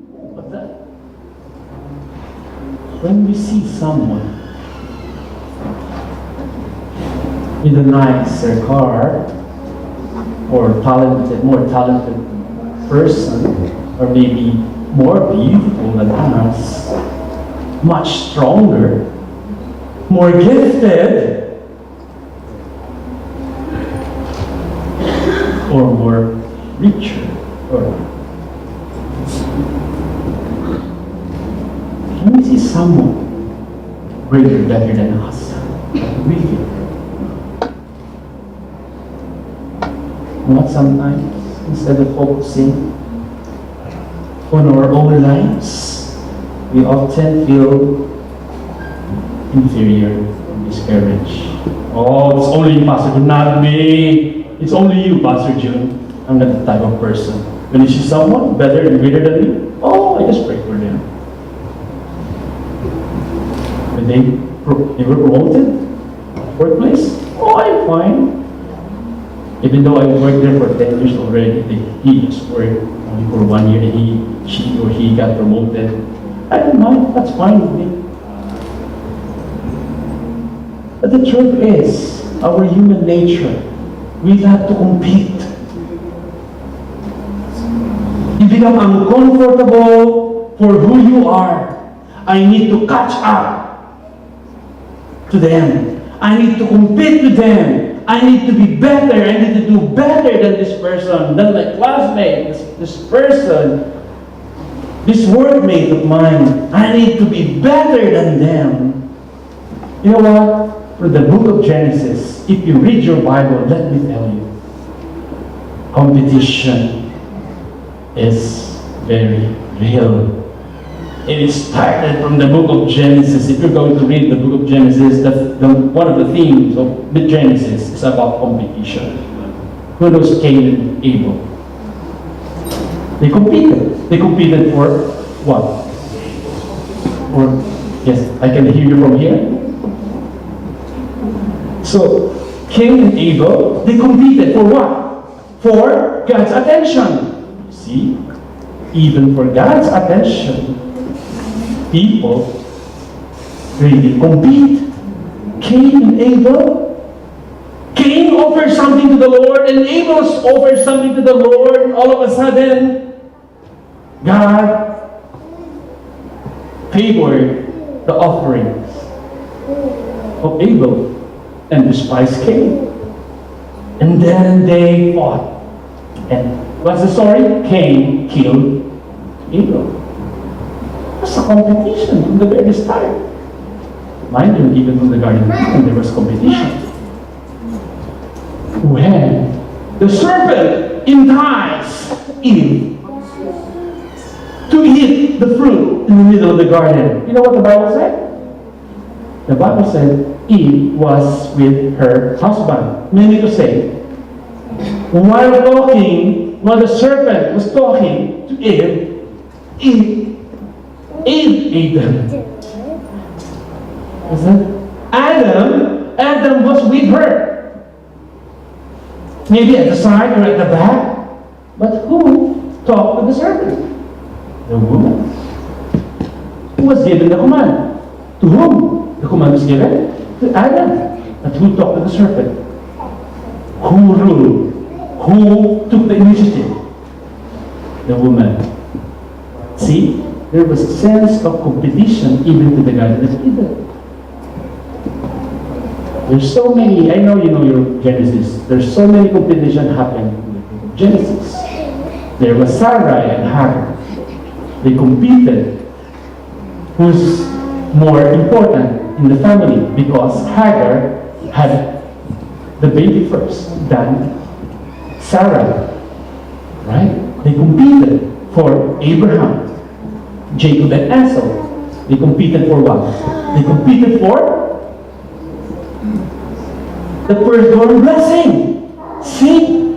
What's that? When we see someone with a nicer car, or more talented person, or maybe more beautiful than us, much stronger, more gifted, or more richer, or when we see someone greater, better than us, we feel. Not sometimes, instead of focusing on our own lives, we often feel inferior and discouraged. Oh, it's only you, Pastor, not me. It's only you, Pastor June. I'm not the type of person. When you see someone better and greater than me, oh, I just pray for them. When they were promoted at workplace, oh, I'm fine. Even though I worked there for 10 years already, he just worked only for 1 year and she or he got promoted. I don't mind, that's fine with me. But the truth is, our human nature, we have to compete. You become uncomfortable for who you are. I need to catch up to them. I need to compete with them. I need to be better. I need to do better than this person, than my classmate, this person, this workmate of mine. I need to be better than them. You know what? For the book of Genesis, if you read your Bible, let me tell you, competition is very real. It started from the book of Genesis. If you're going to read the book of Genesis, one of the themes of the Genesis is about competition. Who knows Cain and Abel? They competed. They competed for what? Yes, I can hear you from here. So, Cain and Abel, they competed for what? For God's attention. You see? Even for God's attention, people really compete. Cain and Abel. Cain offered something to the Lord, and Abel offered something to the Lord. All of a sudden, God favored the offerings of Abel and despised Cain. And then they fought. And what's the story? Cain killed Abel. It's a competition from the very start. Mind you, even from the Garden of Eden, there was competition. When the serpent enticed Eve to eat the fruit in the middle of the garden, you know what the Bible said? The Bible said Eve was with her husband. Meaning to say, while the serpent was talking to Eve ate them. Adam was with her. Maybe at the side or at the back. But who talked to the serpent? The woman. Who was given the command? To whom the command was given? To Adam. But who talked to the serpent? Who ruled? Who took the initiative? The woman. See? There was a sense of competition even to the Garden of Eden. There's so many, I know you know your Genesis, there's so many competition happened in Genesis. There was Sarah and Hagar. They competed who's more important in the family because Hagar had the baby first than Sarah. Right? They competed for Abraham. Jacob and Esau. They competed for what? They competed for the firstborn blessing. See,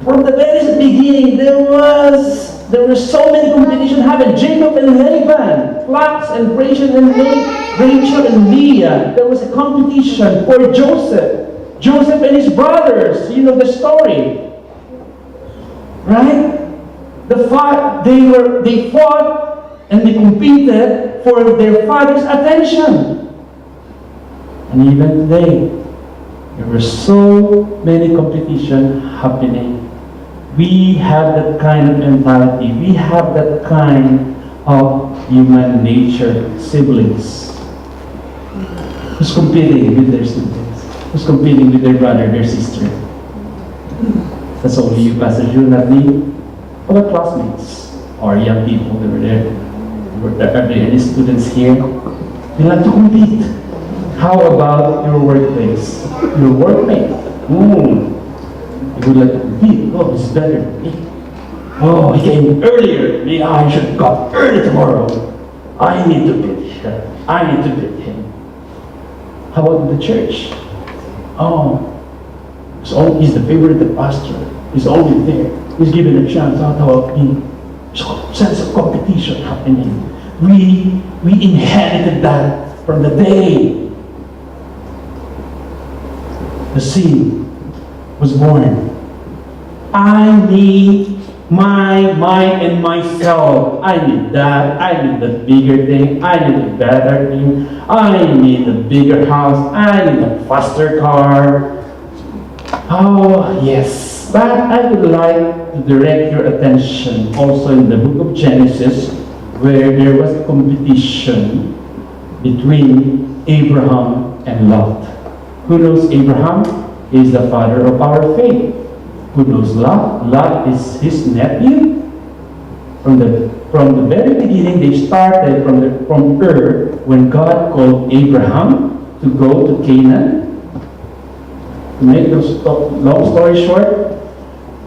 from the very beginning, there were so many competition happened. Jacob and Laban, flocks and Rachel and Leah. There was a competition for Joseph. Joseph and his brothers. You know the story, right? They fought And they competed for their father's attention. And even today, there were so many competition happening. We have that kind of mentality. We have that kind of human nature, siblings. Who's competing with their siblings? Who's competing with their brother, their sister? That's only you, Pastor June, not me. Other classmates or young people that were there. Are there any students here? You like to compete. How about your workplace? Your workmate? You would like to compete. Oh, he's better than me. Oh, he came earlier. Me, I should have got early tomorrow. I need to beat him. I need to beat him. How about the church? Oh, he's the favorite of the pastor. He's always there. He's given a chance. How about me? So, sense of competition happening. We inherited that from the day the seed was born. I need mine and myself. I need that. I need the bigger thing. I need a better thing. I need a bigger house. I need a faster car. Oh, yes. But I would like to direct your attention also in the book of Genesis, where there was a competition between Abraham and Lot. Who knows Abraham? He is the father of our faith. Who knows Lot? Lot is his nephew. From the very beginning, they started from Ur, when God called Abraham to go to Canaan. To make the long story short,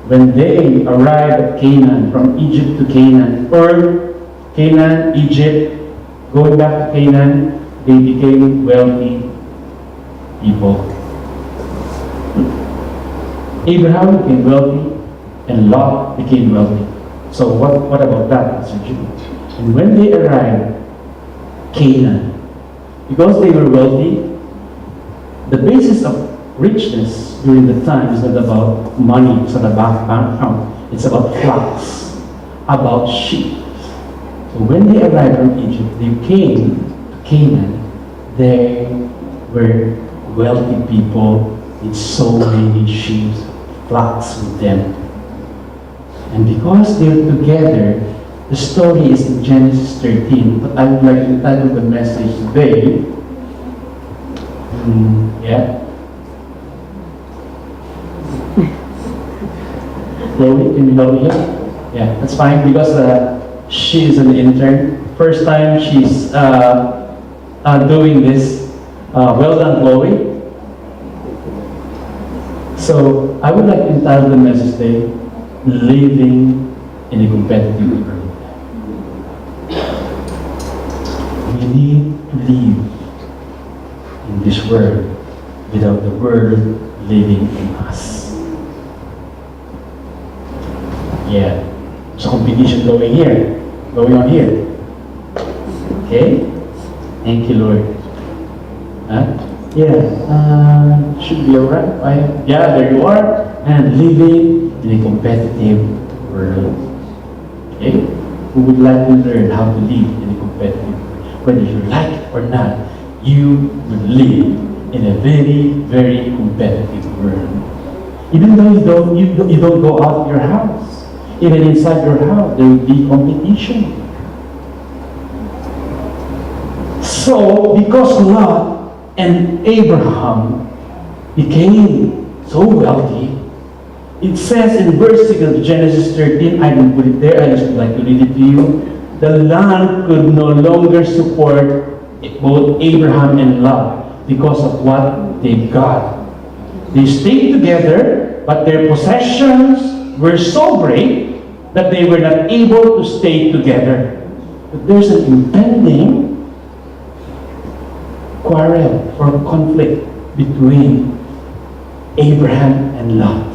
when they arrived at Canaan, from Egypt to Canaan, Ur, Canaan, Egypt, going back to Canaan, they became wealthy people. Abraham became wealthy, and Lot became wealthy. So what about that, Pastor Jim? And when they arrived, Canaan, because they were wealthy, the basis of richness during the time is not about money, it's not about bank account, it's about flocks, about sheep. So when they arrived from Egypt, they came to Canaan. They were wealthy people with so many sheep, flocks with them. And because they're together, the story is in Genesis 13, but I would like to title the message today. Chloe, can you help me here? Yeah, that's fine, because she is an intern. First time she's doing this. Well done, Chloe. So, I would like to entitle the message today, Living in a Competitive World. We need to live in this world without the world living in us. Yeah, there's competition going on here. Okay? Thank you, Lord. Huh? Yeah, should be alright. Yeah, there you are. And living in a competitive world. Okay? Who would like to learn how to live in a competitive world? Whether you like it or not, you will live in a very, very competitive world. Even though you don't go out of your house, even inside your house, there will be competition. So, because Lot and Abraham became so wealthy, it says in verse 6 of Genesis 13, I didn't put it there, I just would like to read it to you. The land could no longer support both Abraham and Lot because of what they got. They stayed together, but their possessions were so great that they were not able to stay together. But there's an impending quarrel or conflict between Abraham and Lot,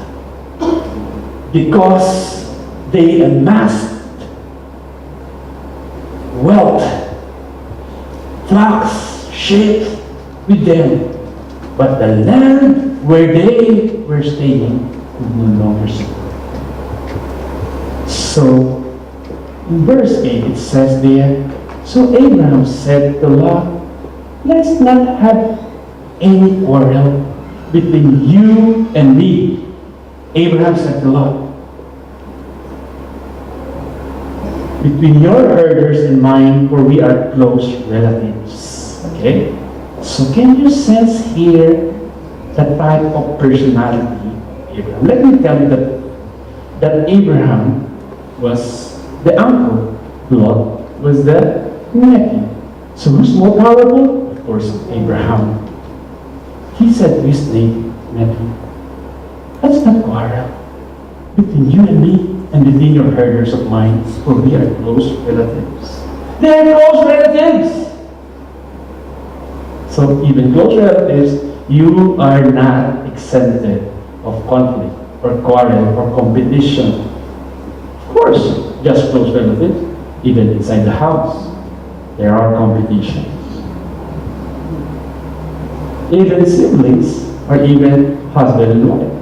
because they amassed wealth, flocks, sheep with them, but the land where they were staying could no longer support. So In verse 8 it says there, so Abraham said to Lot, let's not have any quarrel between you and me. Abraham said to Lot, between your herders and mine, for we are close relatives. Okay? So can you sense here the type of personality Abraham? Let me tell you that Abraham was the uncle, Lot was the nephew. So who's more powerful? Of course, Abraham. He said to his nephew, let's not quarrel between you and me and between your herders of mine, for we are close relatives. They are close relatives. So even close relatives, you are not exempted of conflict or quarrel or competition. Of course, just close relatives, even inside the house, there are competitions. Even siblings, or even husband and wife.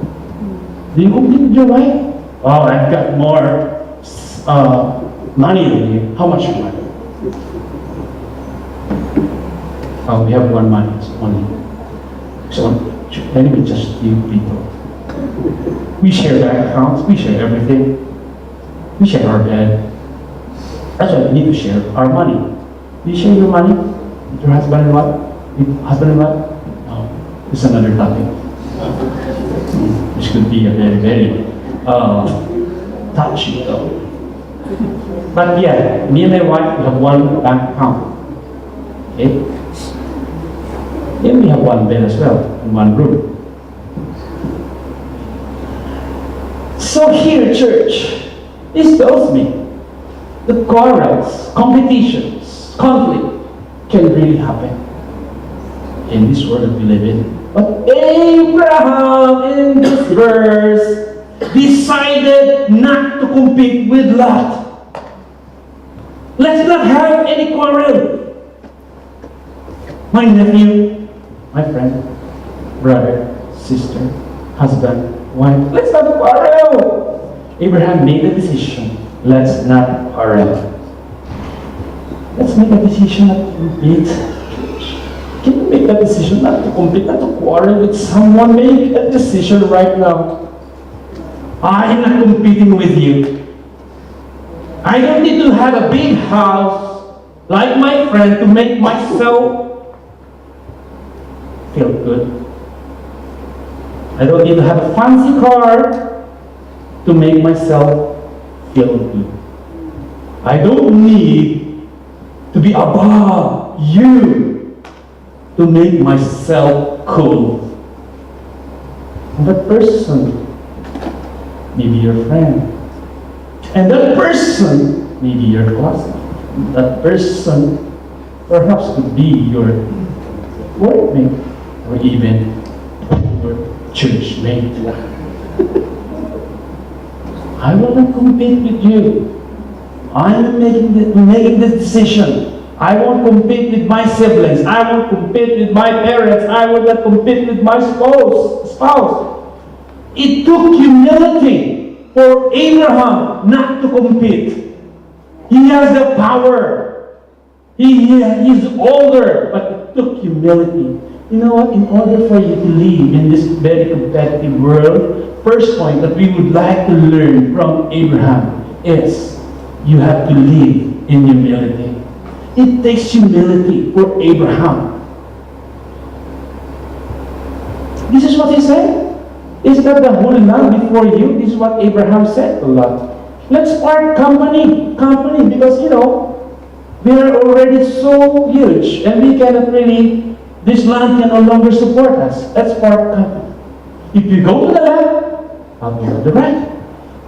Do you compete with your wife? Oh, I've got more money than you. How much money? Oh, we have one money. It's only. So anyway, just few people. We share bank accounts. We share everything. We share our bed. That's why we need to share our money. Do you share your money with your husband and wife? With husband and wife? No, it's another topic. This could be a very, very touchy though. But yeah, me and my wife, we have one bank account. Okay? And we have one bed as well, in one room. So here, church, this tells me that quarrels, competitions, conflict can really happen in this world that we live in. But Abraham in this verse decided not to compete with Lot. Let's not have any quarrel. My nephew, my friend, brother, sister, husband, wife, let's not quarrel. Abraham made a decision. Let's not quarrel. Let's make a decision not to compete. Can you make a decision not to compete, not to quarrel with someone? Make a decision right now. I'm not competing with you. I don't need to have a big house like my friend to make myself feel good. I don't need to have a fancy car to make myself feel good. I don't need to be above you to make myself cool. That person may be your friend. And that person may be your classmate. That person perhaps could be your workmate or even your church mate. I will not compete with you. I'm making this decision. I won't compete with my siblings. I won't compete with my parents. I will not compete with my spouse. It took humility for Abraham not to compete. He has the power. He is older, but it took humility. You know what? In order for you to live in this very competitive world, first point that we would like to learn from Abraham is you have to live in humility. It takes humility for Abraham. This is what he said. Is that the whole land before you? This is what Abraham said to Lot. Let's part company, because we are already so huge and we cannot really, this land can no longer support us. Let's part company. If you go to the left, I'll go to the right.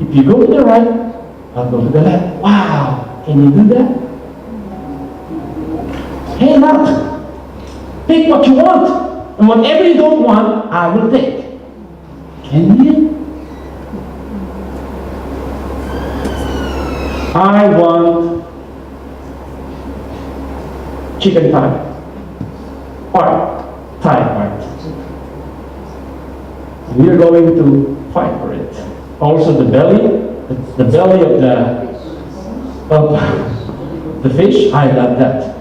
If you go to the right, I'll go to the left. Wow, can you do that? Hey, Lot, pick what you want, and whatever you don't want, I will take. Can you? I want chicken thigh, thigh part. We are going to fight for it. Also the belly of the of the fish. I love that.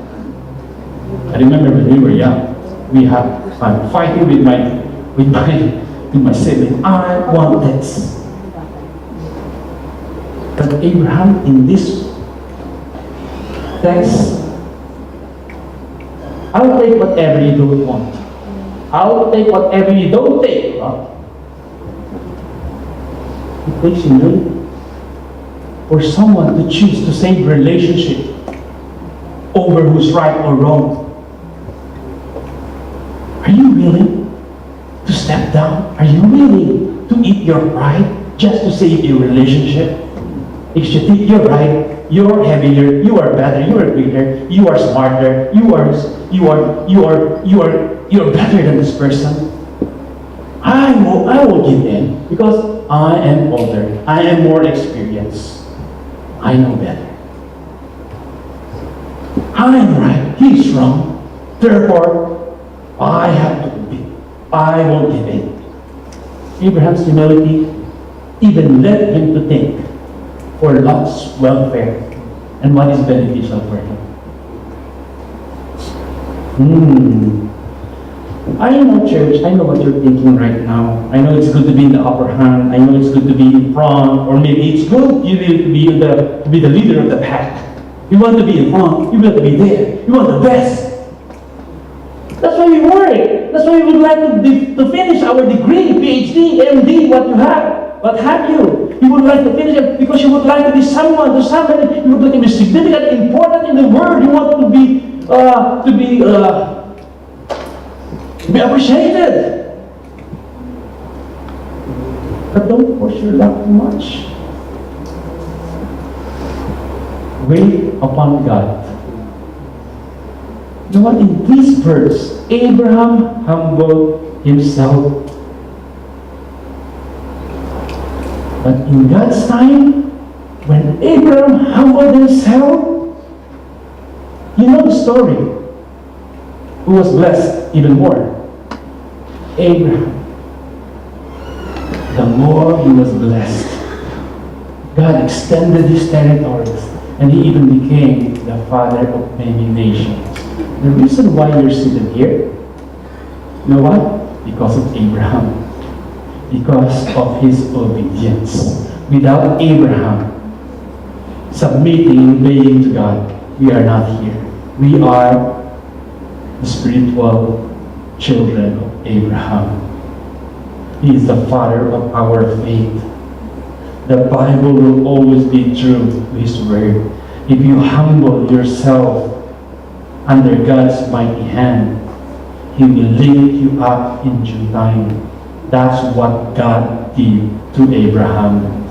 I remember when we were young, we had fun fighting with my sibling. I want this. But Abraham, in this text, I'll take whatever you don't want. I'll take whatever you don't take. It takes humility for someone to choose to save relationship over who's right or wrong. Are you willing to step down? Are you willing to eat your pride just to save your relationship? If you think you're right, you're heavier, you are better, you are greater, you are smarter, you're better than this person. I will give in because I am older, I am more experienced, I know better. I am right, he's wrong, therefore I have to compete. I won't give in. Abraham's humility even led him to think for Lot's welfare and what is beneficial for him. I know, church, I know what you're thinking right now. I know it's good to be in the upper hand. I know it's good to be in front, or maybe it's good you need to be the leader of the pack. You want to be in front, you want to be there, you want the best. That's why we work. That's why we would like to finish our degree, PhD, MD, what have you. You would like to finish it because you would like to be someone, to somebody. You would like to be significant, important in the world. You want to be appreciated. But don't push your luck too much. Wait upon God. You know what? In this verse, Abraham humbled himself. But in God's time, when Abraham humbled himself, you know the story. Who was blessed even more? Abraham. The more he was blessed, God extended his territories, and he even became the father of many nations. The reason why you're seated here, you know what? Because of Abraham. Because of his obedience. Without Abraham submitting and obeying to God, we are not here. We are the spiritual children of Abraham. He is the father of our faith. The Bible will always be true to His word. If you humble yourself under God's mighty hand, He will lift you up in due time. That's what God did to Abraham.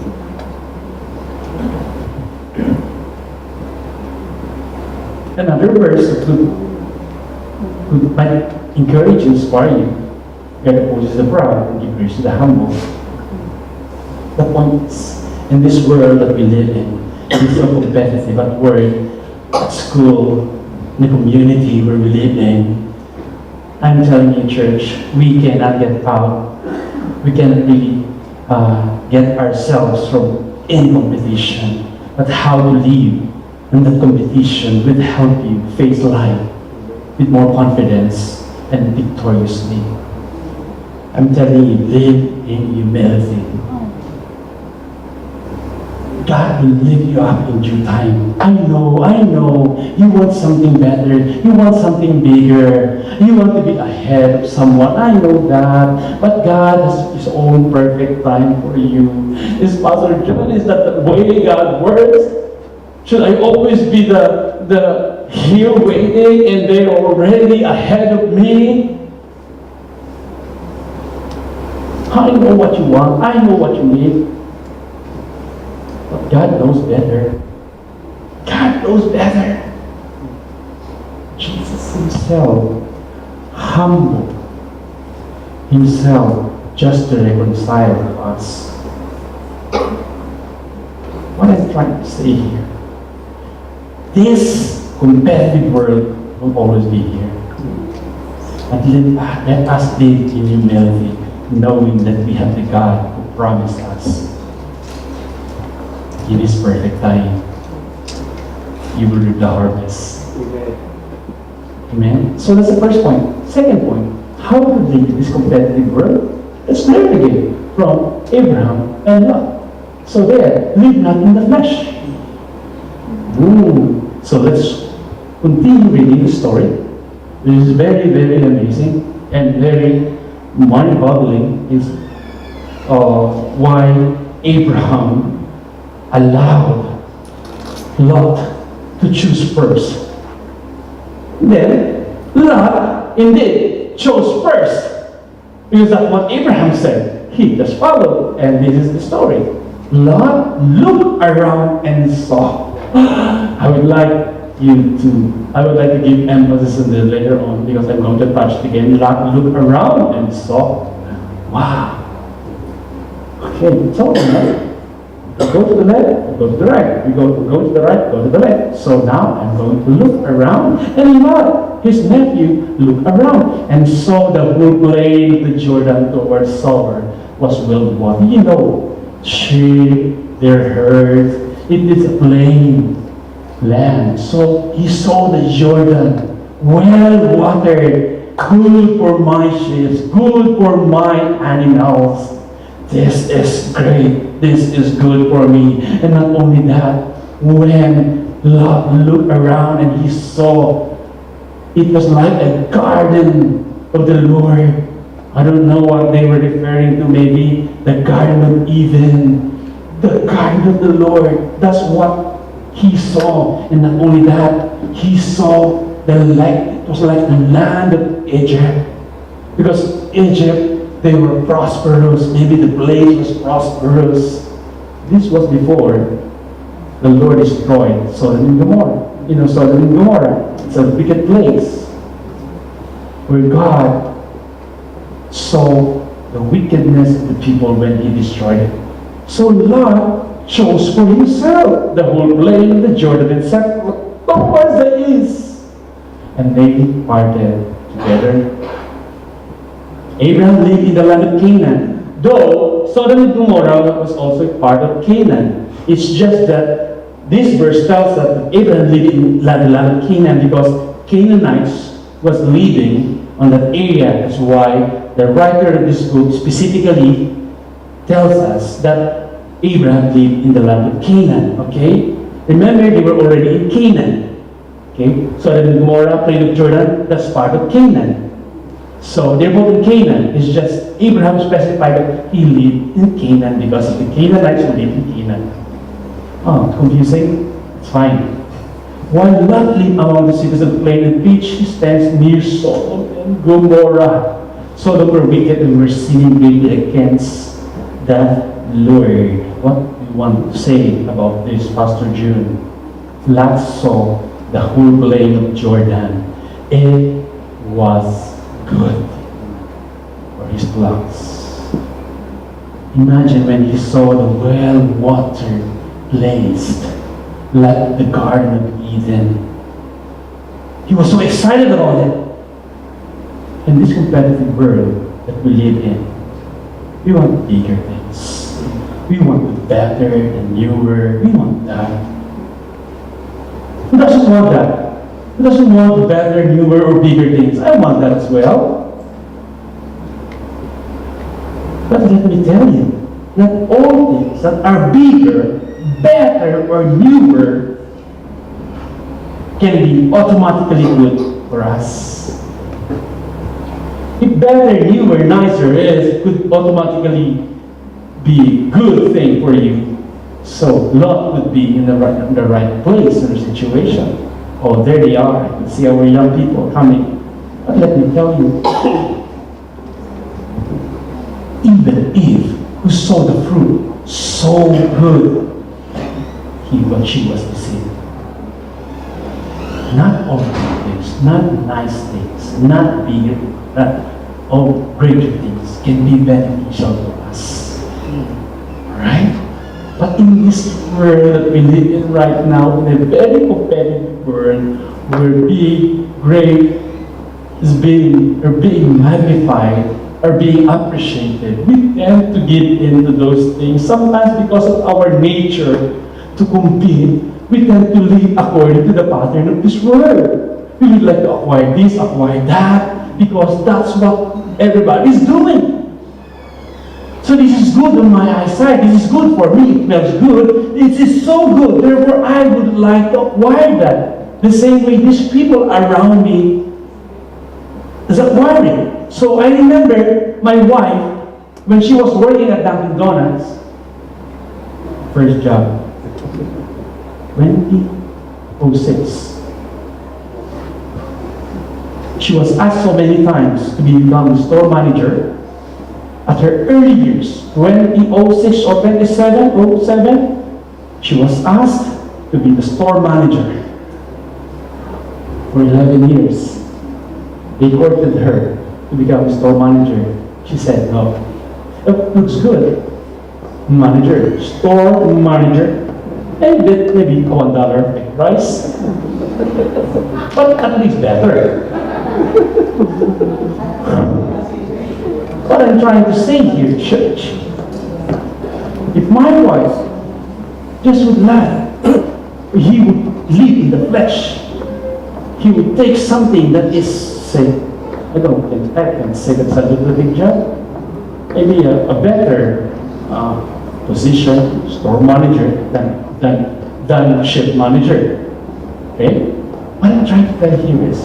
Another verse that might encourage and inspire you. God opposes the proud and gives grace to the humble. The point is, in this world that we live in, it is so competitive at work, at school, in the community where we live in. I'm telling you, church, we cannot get out. We cannot really get ourselves from any competition. But how to live in that competition will help you face life with more confidence and victoriously. I'm telling you, live in humility. God will lift you up in due time. I know. You want something better. You want something bigger. You want to be ahead of someone. I know that. But God has His own perfect time for you. Is Pastor John, is that the way God works? Should I always be the here waiting and they're already ahead of me? I know what you want. I know what you need. But God knows better. God knows better. Jesus Himself humbled Himself just to reconcile us. What I'm trying to say here, this competitive world will always be here. But let us live in humility, knowing that we have the God who promised us in His perfect time. you will reap the harvest. Amen? So that's the first point. Second point, how to live in this competitive world? Let's learn again from Abraham and Lot. So there, live not in the flesh. So let's continue reading the story. It is very, very amazing and very mind-boggling is why Abraham allowed Lot to choose first. Then Lot indeed chose first, because that's what Abraham said. He just followed, and this is the story. Lot looked around and saw. I would like to give emphasis on this later on, because I'm going to touch it again. Lot looked around and saw. Wow. Okay, so go to the left, go to the right. We go to the right, go to the left. So now I'm going to look around, and Lot, his nephew, looked around and saw the whole plain of the Jordan towards Zoar was well watered. You know, sheep, their herds. It is a plain land. So he saw the Jordan, well watered, good for my sheep, good for my animals. This is great. This is good for me. And not only that, when Lot looked around and he saw, it was like a garden of the Lord. I don't know what they were referring to. Maybe the Garden of Eden. The garden of the Lord. That's what he saw. And not only that, he saw the light. It was like the land of Egypt. Because Egypt, they were prosperous. Maybe the place was prosperous. This was before the Lord destroyed Sodom and Gomorrah. You know, Sodom and Gomorrah. It's a wicked place where God saw the wickedness of the people when he destroyed it. So Lot chose for himself the whole plain of the Jordan except towards the east. And they parted together. Abraham lived in the land of Canaan, though Sodom and Gomorrah was also part of Canaan. It's just that this verse tells that Abraham lived in the land of Canaan because Canaanites was living on that area. That's why the writer of this book specifically tells us that Abraham lived in the land of Canaan. Okay? Remember, they were already in Canaan. Okay? Sodom and Gomorrah, plain of Jordan, that's part of Canaan. So they're both in Canaan. It's just Abraham specified that he lived in Canaan because of the Canaanites who lived in Canaan. Oh, confusing? It's fine. While Lot lived among the cities of the plain and beach, he stands near Sodom and Gomorrah. Sodom were wicked and were sinning greatly against the Lord. What do you want to say about this, Pastor June? Lot saw the whole plain of Jordan. It was good for his flocks. Imagine when he saw the well-watered place like the Garden of Eden. He was so excited about it. In this competitive world that we live in, we want bigger things. We want the better and newer. We want that. Who doesn't want that? Who doesn't want better, newer, or bigger things? I want that as well. But let me tell you, that all things that are bigger, better, or newer can be automatically good for us. If better, newer, nicer is, could automatically be a good thing for you. So Lot would be in the right place in the situation. Oh, there they are. I can see our young people coming. But let me tell you, even Eve, who saw the fruit so good, she was deceived. Not all things, not nice things, not bigger, not all greater things can be beneficial to us. Alright? But in this world that we live in right now, in a very competitive world, where being great is being magnified or being appreciated, we tend to give in to those things, sometimes because of our nature to compete we tend to live according to the pattern of this world. We would like to acquire this, acquire that, because that's what everybody's doing. So this is good on my eyesight, this is good for me, it smells good, it is so good, therefore I would like to acquire that. The same way these people around me is acquiring. So I remember my wife, when she was working at Dunkin' Donuts, first job, 2006. She was asked so many times to become store manager. At her early years, 2006 or 27, she was asked to be the store manager. For 11 years, they courted her to become store manager. She said no. It looks good. Manager, store manager, and maybe $1 price. But at least better. What I'm trying to say here, church, if my wife just would laugh, he would live in the flesh. He would take something that is, say, I can say that's a little big job. Maybe a better position, store manager, than ship manager. Okay? What I'm trying to tell you is,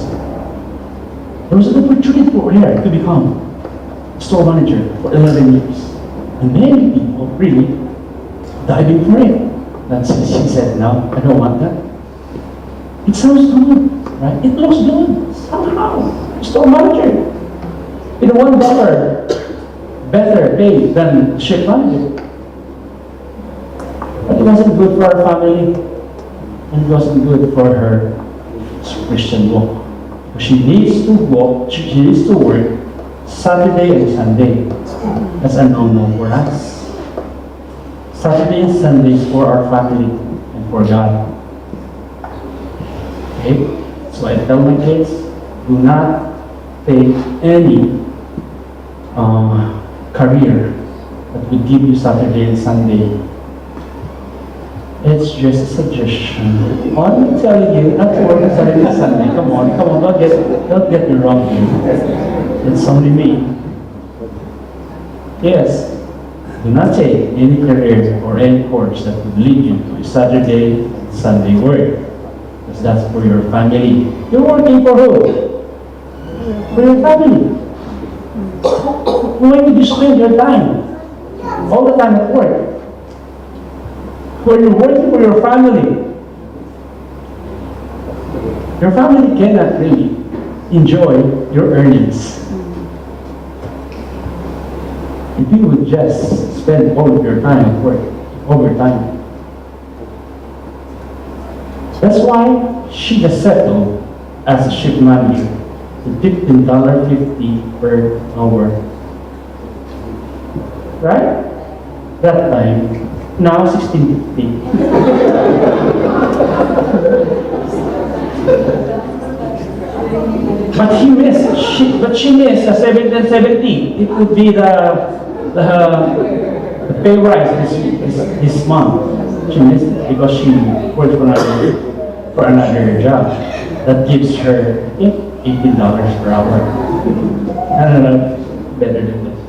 there was an opportunity for her to become store manager for 11 years. And many people really diving for it. That's she said, no, I don't want that. It sounds good, right? It looks good. Somehow, store manager. In $1 better pay than ship manager. But it wasn't good for our family, and it wasn't good for her Christian walk. She needs to walk, she needs to work Saturday and Sunday. That's a no-no for us. Saturday and Sunday is for our family and for God. Okay? So I tell my kids, do not take any career that would give you Saturday and Sunday. It's just a suggestion. I'm telling you, not to work on Saturday and Sunday. Come on, don't get me wrong here. It's only me. Yes, do not take any career or any course that would lead you to a Saturday and Sunday work. Because that's for your family. You're working for who? For your family. Where did you spend your time? All the time at work. When you're working for your family cannot really enjoy your earnings. If you would just spend all of your time at work, overtime. That's why she has settled as a shift manager to $15.50 per hour. Right? That time, now $16.50. But she missed the $17.70. It would be the pay rise this month. She missed it because she worked for another job that gives her, I think, $18 per hour. I don't know, better than this.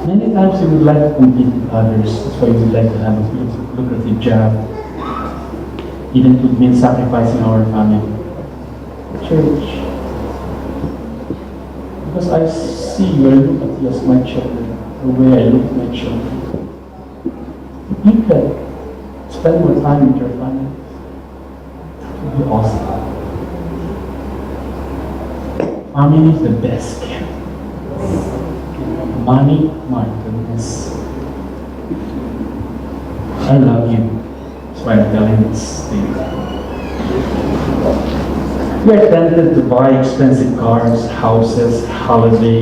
Many times we would like to compete with others. That's why we would like to have a lucrative job. Even if it means sacrificing our family. Church. Because I see you, I look at you as my children, the way I look at my children. You could spend more time with your family. It would be awesome. Family is the best gift. Money, my goodness. I love you. That's why I'm telling this thing. We are tempted to buy expensive cars, houses, holiday,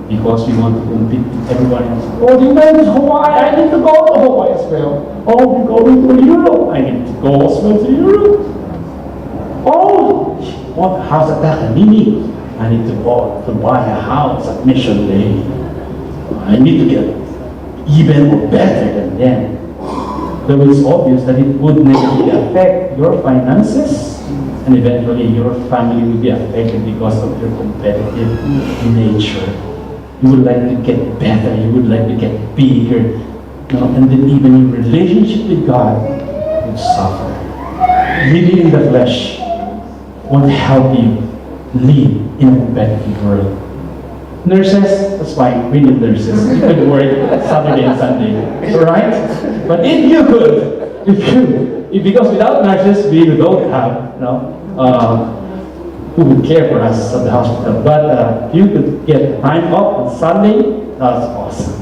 because we want to compete with everyone else. Oh, the man is Hawaii, I need to go to Hawaii as well. Oh, we're going to Europe, I need to go as well to Europe. Oh, what house at that? Mini. I need to buy a house at Mission Day. I need to get even or better than them. Though it's obvious that it would negatively affect your finances, and eventually your family will be affected because of your competitive nature. You would like to get better, you would like to get bigger, and then even your relationship with God would suffer. Living in the flesh won't help you live in a competitive world. Nurses, that's fine, we need nurses. You could work Saturday and Sunday, alright? But if you could, because without nurses, we don't have, who would care for us at the hospital. But if you could get time off on Sunday, that's awesome.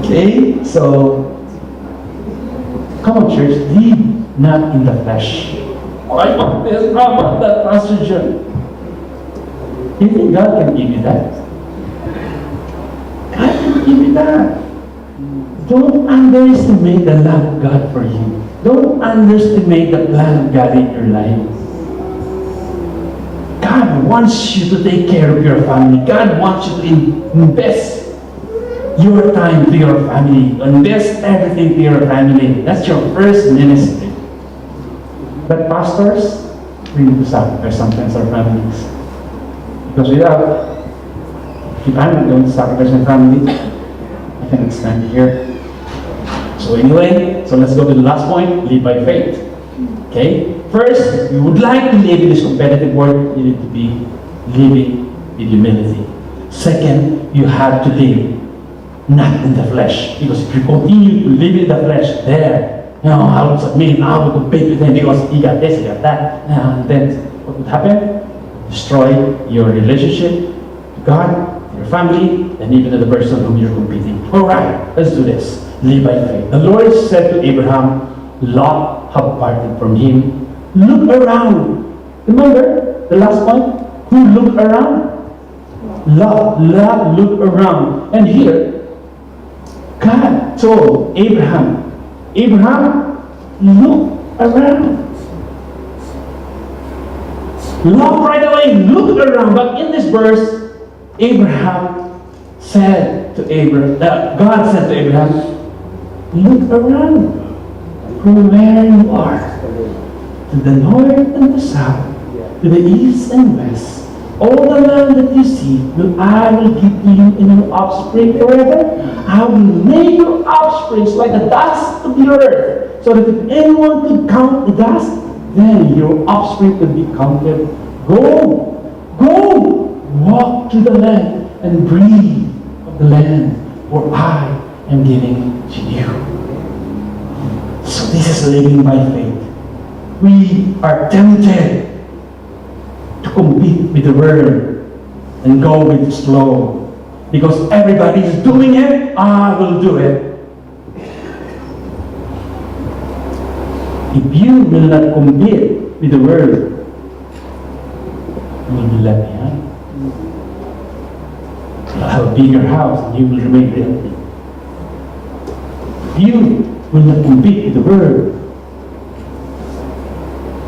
Okay, so come on, church, live not in the flesh. Oh, I want this, I want that, Pastor John. You think God can give you that? God can give you that. Don't underestimate the love of God for you. Don't underestimate the plan of God in your life. God wants you to take care of your family. God wants you to invest your time to your family. Invest everything to your family. That's your first ministry. But pastors, we need to sacrifice sometimes our families. Because if I'm not going to sacrifice my family, I cannot stand here. So anyway, let's go to the last point, live by faith. Okay? First, if you would like to live in this competitive world, you need to be living with humility. Second, you have to live not in the flesh. Because if you continue to live in the flesh, I will submit, I will compete with them because he got this, he got that. And then what would happen? Destroy your relationship to God, your family, and even to the person whom you're competing. Alright, let's do this. Live by faith. The Lord said to Abraham, Lot have parted from him. Look around. Remember the last point? Who looked around? Lot looked around. And here, God told Abraham, look around. Lot right away looked around. But in this verse, Abraham said to Abraham, God said to Abraham, look around from where you are, to the north and the south, to the east and west. All the land that you see, I will give to you in your offspring forever. I will make your offspring like the dust of the earth, so that if anyone could count the dust, then your offspring could be counted. Go, walk to the land and breathe of the land, for I am giving to you. So this is living by faith. We are tempted to compete with the world and go with the slow. Because everybody is doing it, I will do it. If you will not compete with the world, you will be left behind. You'll have a bigger house and you will remain empty. If you will not compete with the world,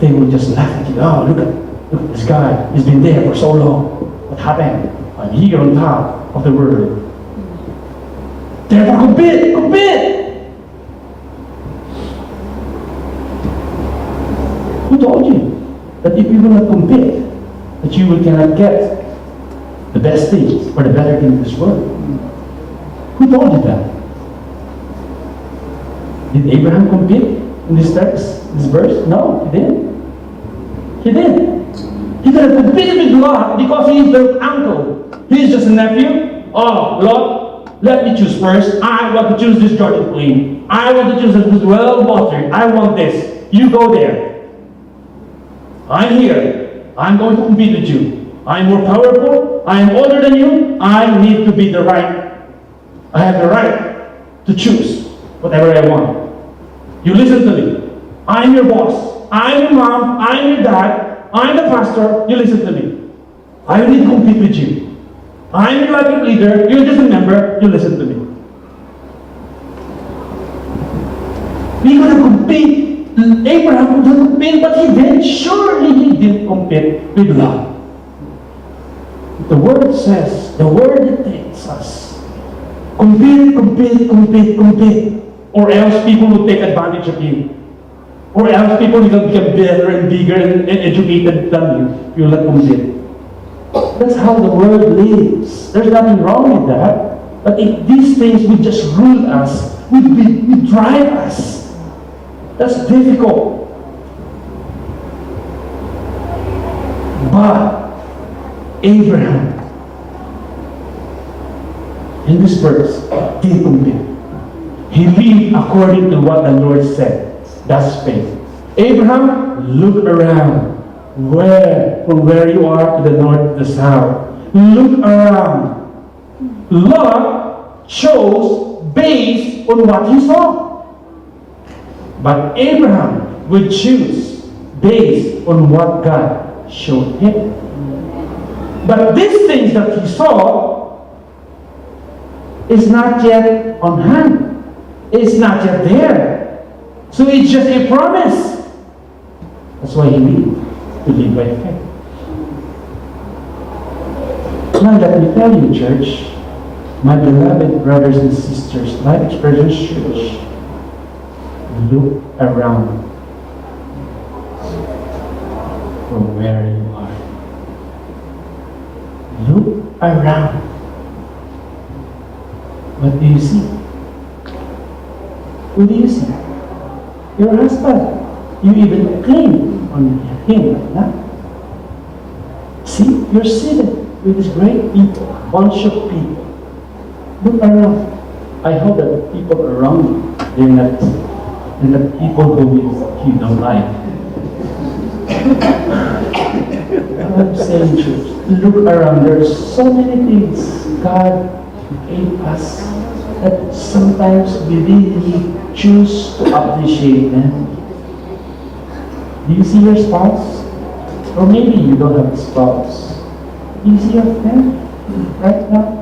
they will just laugh at you. Oh, look at this guy. He's been there for so long. What happened? I'm here on top of the world. Therefore, compete! Who told you that if you will not compete, that you cannot get the best things or the better things in this world? Who told you that? Did Abraham compete in this text, this verse? No, he didn't. He did. He could have competed with Lot because he is their uncle. He is just a nephew. Oh, Lot, let me choose first. I want to choose this Jordan Queen. I want to choose this well watered. I want this. You go there. I'm here. I'm going to compete with you. I'm more powerful. I'm older than you. I need to be the right. I have the right to choose whatever I want. You listen to me. I'm your boss. I'm your mom. I'm your dad. I'm the pastor. You listen to me. I need to compete with you. I'm your life leader. You're just a member. You listen to me. We're going to compete. Abraham would compete, but he did. Surely he did compete with Lot. The Word says, the Word dictates us. Compete, compete, compete, compete. Or else people will take advantage of you. Or else people will become better and bigger and educated than you. You will not compete. That's how the world lives. There's nothing wrong with that. But if these things would just rule us, would drive us, that's difficult. But Abraham, in this verse, didn't compete. He lived according to what the Lord said. That's faith. Abraham, look around. From where you are to the north, to the south. Look around. Lot chose based on what he saw. But Abraham would choose based on what God showed him. But these things that he saw is not yet on hand. It's not yet there. So it's just a promise. That's why he needed to live by faith. Now let me tell you, church, my beloved brothers and sisters, Life Expression Church, look around for where you are. Look around. What do you see? Who do you see? Your husband. You even claim on him right now. See, you're seated with this great people, bunch of people. Look around. I hope that the people around you, they're not people who you don't like. I'm saying, church, look around. There's so many things God gave us that sometimes we really choose to appreciate them. Do you see your spouse? Or maybe you don't have a spouse. Do you see your friend right now?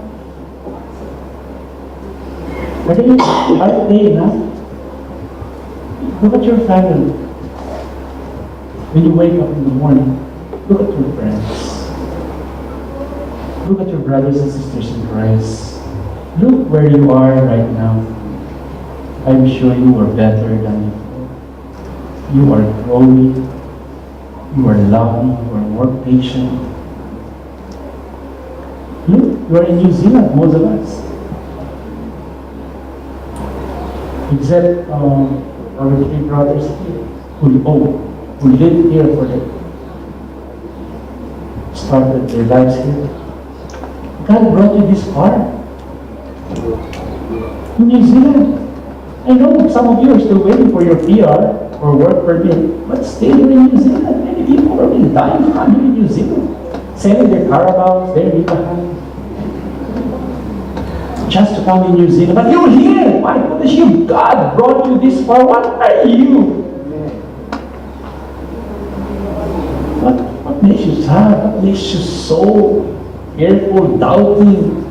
Are they enough? Look at your family. When you wake up in the morning, look at your friends. Look at your brothers and sisters in Christ. Look where you are right now. I'm sure you are better than before. You are growing. You are loving. You are more patient. Look, you are in New Zealand, most of us. Except our three brothers here who lived here for started their lives here. God brought you this far. In New Zealand. I know some of you are still waiting for your PR or work permit, but still you're in New Zealand. Many people are really dying to come here in New Zealand, selling their caravans, their behind, just to come in New Zealand. But you're here. My goodness, you, God brought you this far. What are you? What makes you sad? What makes you so fearful, doubting?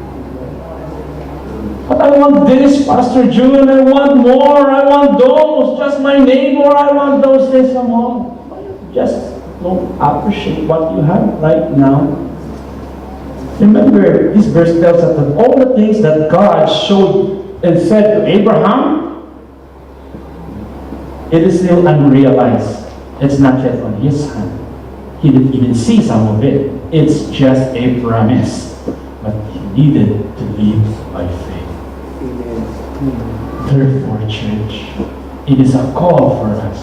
But I want this, Pastor June. I want more. I want those. Just my neighbor. I want those things. Come on. Just don't appreciate what you have right now. Remember, this verse tells us that all the things that God showed and said to Abraham, it is still unrealized. It's not yet on his hand. He didn't even see some of it. It's just a promise. But he needed to live by faith. Therefore, church, it is a call for us.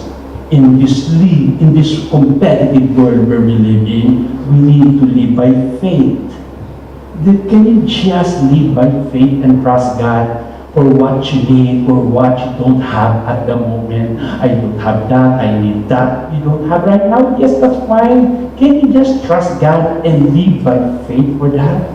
In this competitive world where we live in, we need to live by faith. Can you just live by faith and trust God for what you need or what you don't have at the moment? I don't have that, I need that. You don't have right now? Yes, that's fine. Can you just trust God and live by faith for that?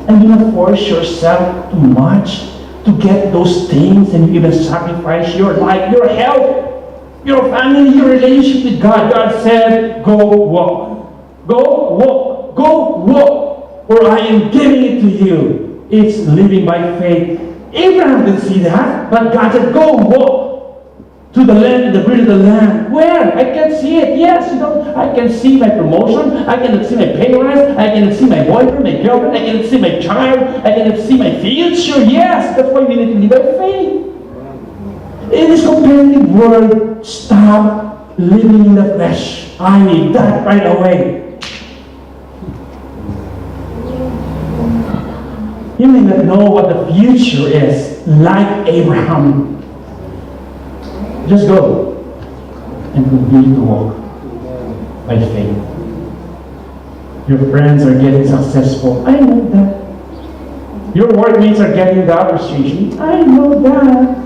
And do not force yourself too much to get those things, and you even sacrifice your life, your health, your family, your relationship with God. God said, go walk. Go walk. Go walk. For I am giving it to you. It's living by faith. Abraham didn't see that, but God said, go walk. to the land, the grid of the land. Where? I can see it. Yes, I can see my promotion. I can see my pay rise. I can see my boyfriend, my girlfriend. I can see my child. I can see my future. Yes, that's why we need to live by faith. In this competitive world, stop living in the flesh. I need that right away. You may not know what the future is, like Abraham. Just go and continue to walk by faith. Your friends are getting successful. I know that. Your workmates are getting the appreciation. I know that.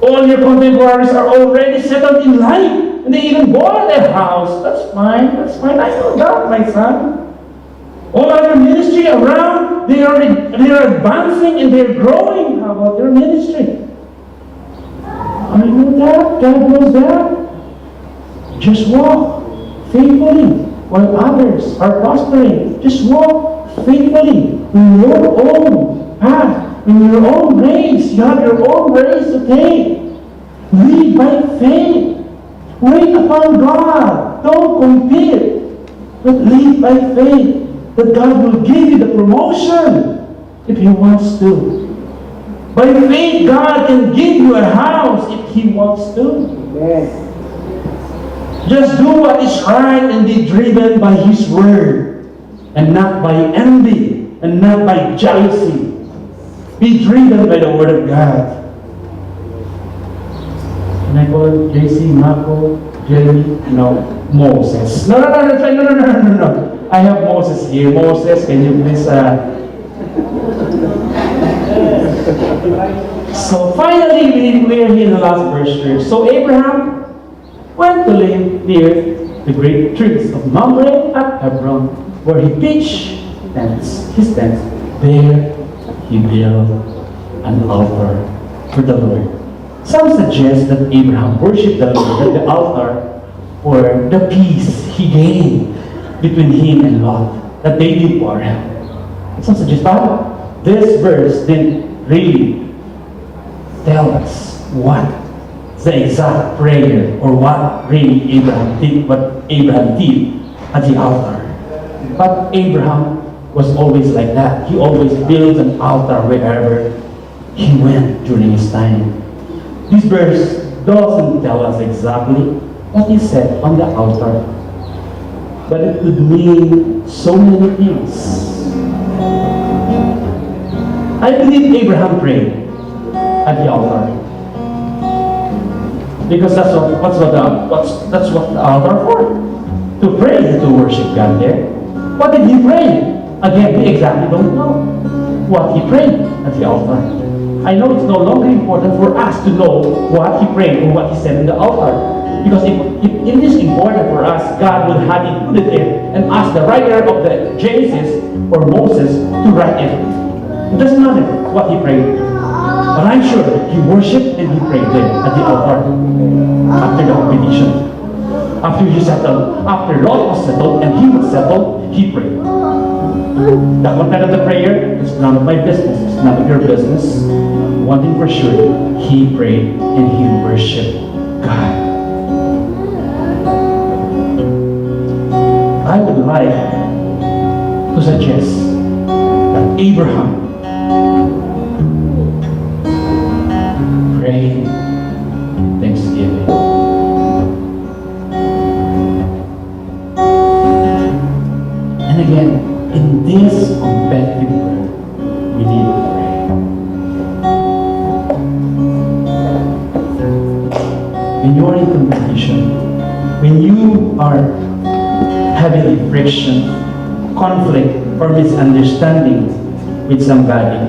All your contemporaries are already settled in life. And they even bought a house. That's fine. That's fine. I know that, my son. All other ministry around, they are advancing and they're growing. How about your ministry? I know that. God knows that. Just walk faithfully while others are prospering. Just walk faithfully in your own path, in your own race. You have your own race to take. Live by faith. Wait upon God. Don't compete. But live by faith. That God will give you the promotion if He wants to. By faith, God can give you a house if He wants to. Yes. Just do what is right and be driven by His Word and not by envy and not by jealousy. Be driven by the Word of God. Can I call JC, Marco, Jeremy? No, Moses. No. I have Moses here. Moses, can you please... So finally, we are here in the last verse here. So Abraham went to live near the great trees of Mamre at Hebron, where he pitched his tents. There he built an altar for the Lord. Some suggest that Abraham worshipped the Lord at the altar for the peace he gained between him and Lot, that they did quarrel. Some suggest that this verse didn't really tell us what the exact prayer or what really Abraham did at the altar. But Abraham was always like that. He always built an altar wherever he went during his time. This verse doesn't tell us exactly what he said on the altar, but it could mean so many things. I believe Abraham prayed at the altar, because that's what the altar for. To pray and to worship God there. What did he pray? Again, we exactly don't know what he prayed at the altar. I know it's no longer important for us to know what he prayed or what he said in the altar. Because if it is important for us, God would have it put it there and ask the writer of the Genesis or Moses to write it. It doesn't matter what he prayed. But I'm sure he worshipped and he prayed there at the altar after the competition. After he settled, after Lot was settled and he was settled, he prayed. The content of the prayer is none of my business. It's none of your business. One thing for sure, he prayed and he worshipped God. I would like to suggest that Abraham prayed thanksgiving. And again, in this competitive world, we need to pray. When you are in competition, when you are having friction, conflict, or misunderstanding with somebody,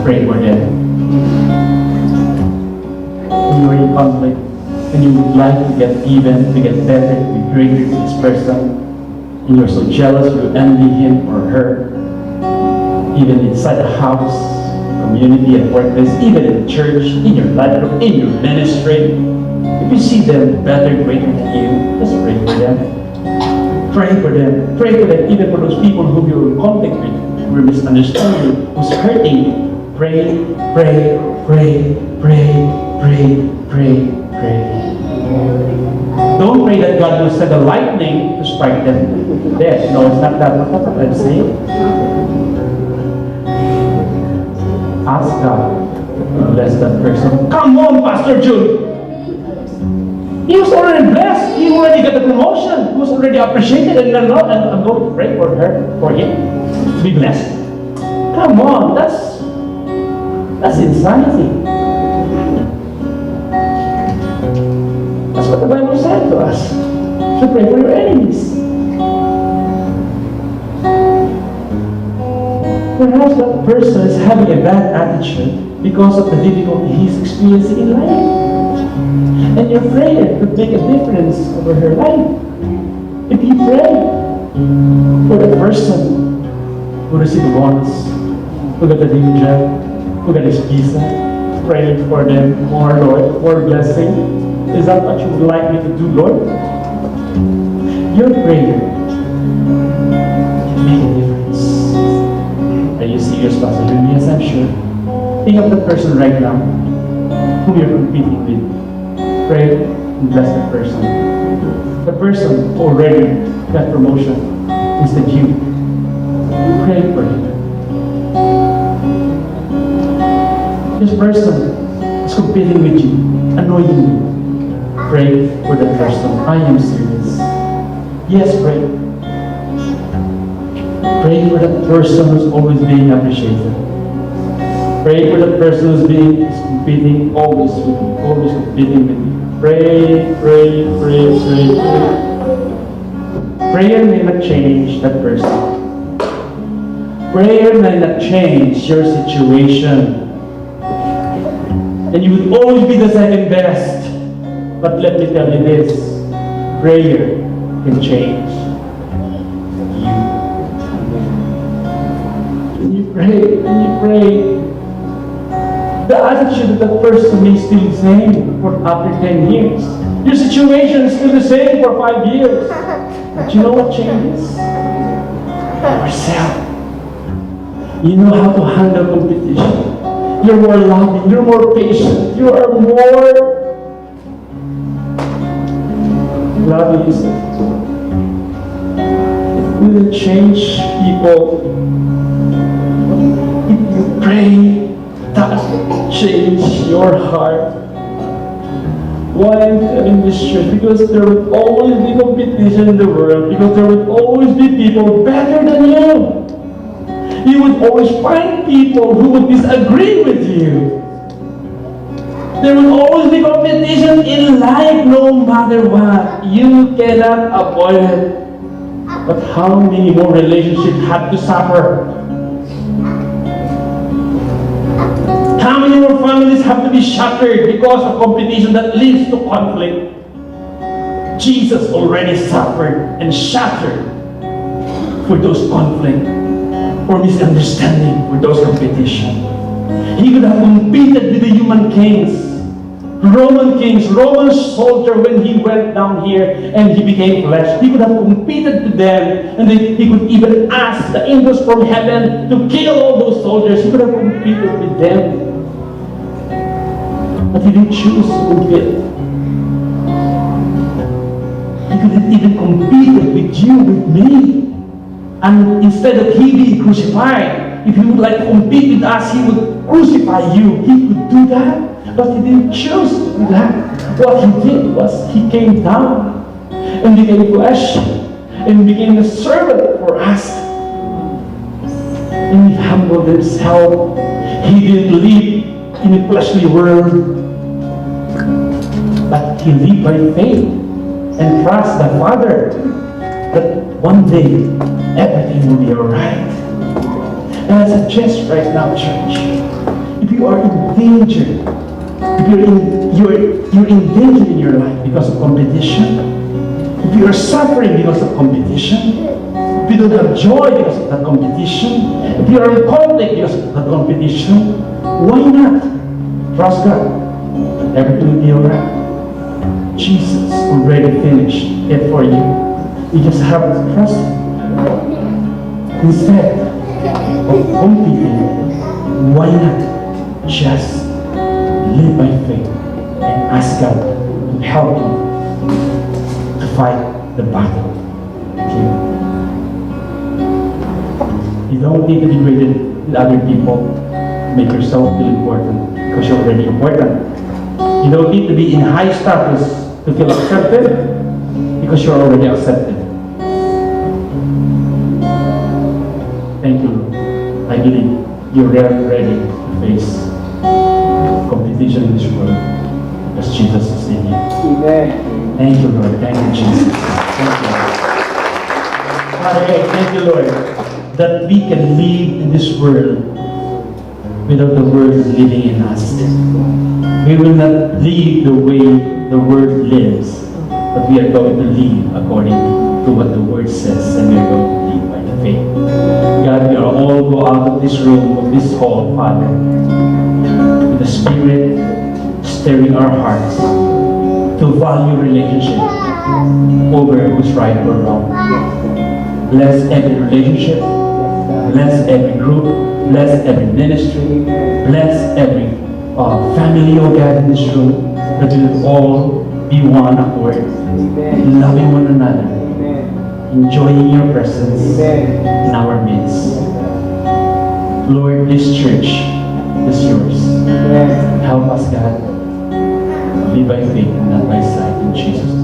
pray for them. When you are in conflict and you would like to get even, to get better, to be greater to this person, and you're so jealous, you envy him or her, even inside the house, community, at workplace, even in church, in your life group, in your ministry, if you see them better, greater than you, just pray for them. Pray for them. Pray for them, even for those people whom you're in conflict with, who misunderstand you, who's hurting you. Pray, pray, pray, pray, Pray, pray, pray. Don't pray that God will send a lightning to strike them dead. No, it's not that. What I'm saying. Ask God to bless that person. Come on, Pastor Jude. He was already blessed. He already got the promotion. He was already appreciated. And I'm going to pray for her, for him, to be blessed. Come on, that's insanity. That's what the Bible said to us. To pray for your enemies. Perhaps that person is having a bad attitude because of the difficulty he's experiencing in life. And your prayer could make a difference over her life. If you pray for the person who received bonus, who got the new job, who got his visa, pray for them more, Lord, more blessing. Is that what you would like me to do, Lord? Your prayer can make a difference. Are you serious, Pastor? Yes, I'm sure. Think of the person right now who you're competing with. Pray and bless the person. The person already got promotion instead you. Pray for him. This person is competing with you, annoying you. Pray for the person. I am serious. Yes, pray. Pray for the person who's always being appreciated. Pray for the person who's competing always with you, always competing with you. Pray, pray, pray, pray, pray. Prayer may not change that person. Prayer may not change your situation. And you would always be the second best. But let me tell you this, prayer can change you. When you pray, the attitude of that person may still the same for after 10 years. Your situation is still the same for 5 years. But you know what changes? Yourself. You know how to handle competition. You're more loving, you're more patient, you are more loving. It will change people. If you pray, that will change your heart. Why I'm telling this truth? Because there will always be competition in the world. Because there will always be people better than you. You would always find people who would disagree with you. There will always be competition in life, no matter what. You cannot avoid it. But how many more relationships have to suffer? How many more families have to be shattered because of competition that leads to conflict? Jesus already suffered and shattered for those conflict, for misunderstanding, for those competition. He could have competed with the human kings. Roman soldier, when he went down here and he became flesh, he could have competed with them, and then he could even ask the angels from heaven to kill all those soldiers. He could have competed with them. But he didn't choose to compete. He could have even competed with you, with me. And instead of he being crucified, if he would like to compete with us, he would crucify you. He could do that. But he didn't choose to do that. What he did was he came down and became flesh and became a servant for us. And he humbled himself. He didn't live in a fleshly world, but he lived by faith and trust the Father that one day everything will be alright. And I suggest right now, church, if you are in danger, if you're in danger in your life because of competition, if you are suffering because of competition, if you don't have joy because of that competition, if you are in conflict because of that competition, why not trust God? Everything will be alright. Jesus already finished it for you. You just have to trust Him. Instead of competing, why not just live by faith and ask God to help you to fight the battle. Okay? You don't need to be graded with other people. Make yourself feel important because you're already important. You don't need to be in high status to feel accepted because you're already accepted. Thank you, Lord. I believe you're ready to face competition in this world because Jesus is in you. Amen. Thank you, Lord. Thank you, Jesus. Thank you. Father, I thank you, Lord, that we can live in this world without the Word living in us. We will not live the way the Word lives, but we are going to live according to what the Word says, and we are going to live by the faith. God, we are all go out of this room, of this hall, Father, with the Spirit stirring our hearts to value relationship over who's right or wrong. Bless every relationship, bless every group, bless every ministry, bless every family, oh God, in this room, that we will all be one accord, loving one another, enjoying your presence in our midst. Lord, this church is yours. Help us, God, live by faith and not by sight, in Jesus' name.